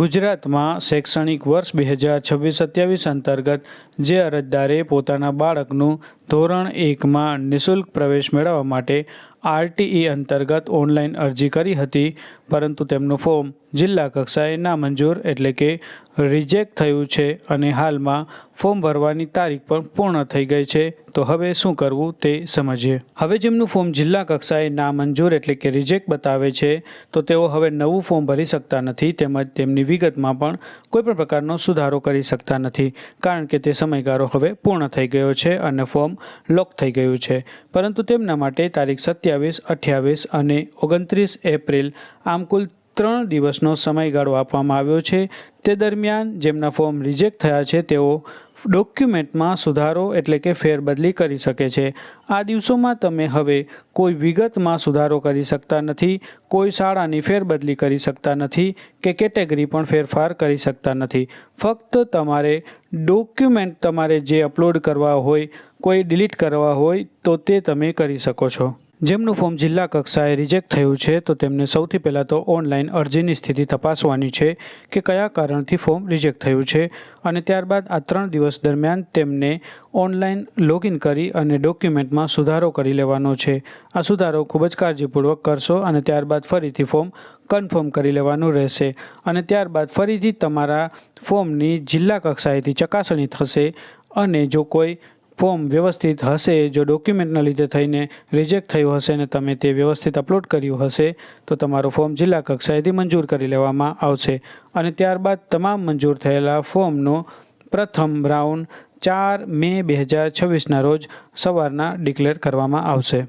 ગુજરાતમાં શૈક્ષણિક વર્ષ 2026-27 અંતર્ગત જે અરજદારે પોતાના બાળકનું ધોરણ 1માં નિઃશુલ્ક પ્રવેશ મેળવવા માટે આરટીઈ અંતર્ગત ઓનલાઈન અરજી કરી હતી, પરંતુ તેમનું ફોર્મ જિલ્લા કક્ષાએ નામંજૂર એટલે કે રિજેક્ટ થયું છે અને હાલમાં ફોર્મ ભરવાની તારીખ પણ પૂર્ણ થઈ ગઈ છે. તો હવે શું કરવું તે સમજીએ. હવે જેમનું ફોર્મ જિલ્લા કક્ષાએ નામંજૂર એટલે કે રિજેક્ટ બતાવે છે, તો તેઓ હવે નવું ફોર્મ ભરી શકતા નથી, તેમજ તેમની વિગતમાં પણ કોઈપણ પ્રકારનો સુધારો કરી શકતા નથી, કારણ કે તે સમયગાળો હવે પૂર્ણ થઈ ગયો છે અને ફોર્મ લોક થઈ ગયું છે. પરંતુ તેમના માટે તારીખ 27, 28 અને 29 એપ્રિલ આમ કુલ 3 દિવસનો સમયગાળો આપવામાં આવ્યો છે. તે દરમિયાન જેમના ફોર્મ રિજેક્ટ થયા છે તેઓ ડોક્યુમેન્ટમાં સુધારો એટલે કે ફેરબદલી કરી શકે છે. આ દિવસોમાં તમે હવે કોઈ વિગતમાં સુધારો કરી શકતા નથી, કોઈ શાળાની ફેરબદલી કરી શકતા નથી કે કેટેગરી પણ ફેરફાર કરી શકતા નથી. ફક્ત તમારે ડોક્યુમેન્ટ તમારે જે અપલોડ કરવા હોય, કોઈ ડિલીટ કરવા હોય તો તે તમે કરી શકો છો. જેમનું ફોર્મ જિલ્લા કક્ષાએ રિજેક્ટ થયું છે, તો તેમને સૌથી પહેલાં તો ઓનલાઈન અરજીની સ્થિતિ તપાસવાની છે કે કયા કારણથી ફોર્મ રિજેક્ટ થયું છે, અને ત્યારબાદ આ 3 દિવસ દરમિયાન તેમને ઓનલાઈન લોગિન કરી અને ડોક્યુમેન્ટમાં સુધારો કરી લેવાનો છે. આ સુધારો ખૂબ જ કાળજીપૂર્વક કરશો અને ત્યારબાદ ફરીથી ફોર્મ કન્ફર્મ કરી લેવાનું રહેશે, અને ત્યારબાદ ફરીથી તમારા ફોર્મની જિલ્લા કક્ષાએથી ચકાસણી થશે, અને જો કોઈ ફોર્મ વ્યવસ્થિત હશે, જો ડોક્યુમેન્ટના લીધે થઈને રિજેક્ટ થયું હશે અને તમે તે વ્યવસ્થિત અપલોડ કર્યું હશે, તો તમારું ફોર્મ જિલ્લા કક્ષાએથી મંજૂર કરી લેવામાં આવશે, અને ત્યારબાદ તમામ મંજૂર થયેલા ફોર્મનો પ્રથમ રાઉન્ડ 4 મે 2026ના રોજ સવારના ડિક્લેર કરવામાં આવશે.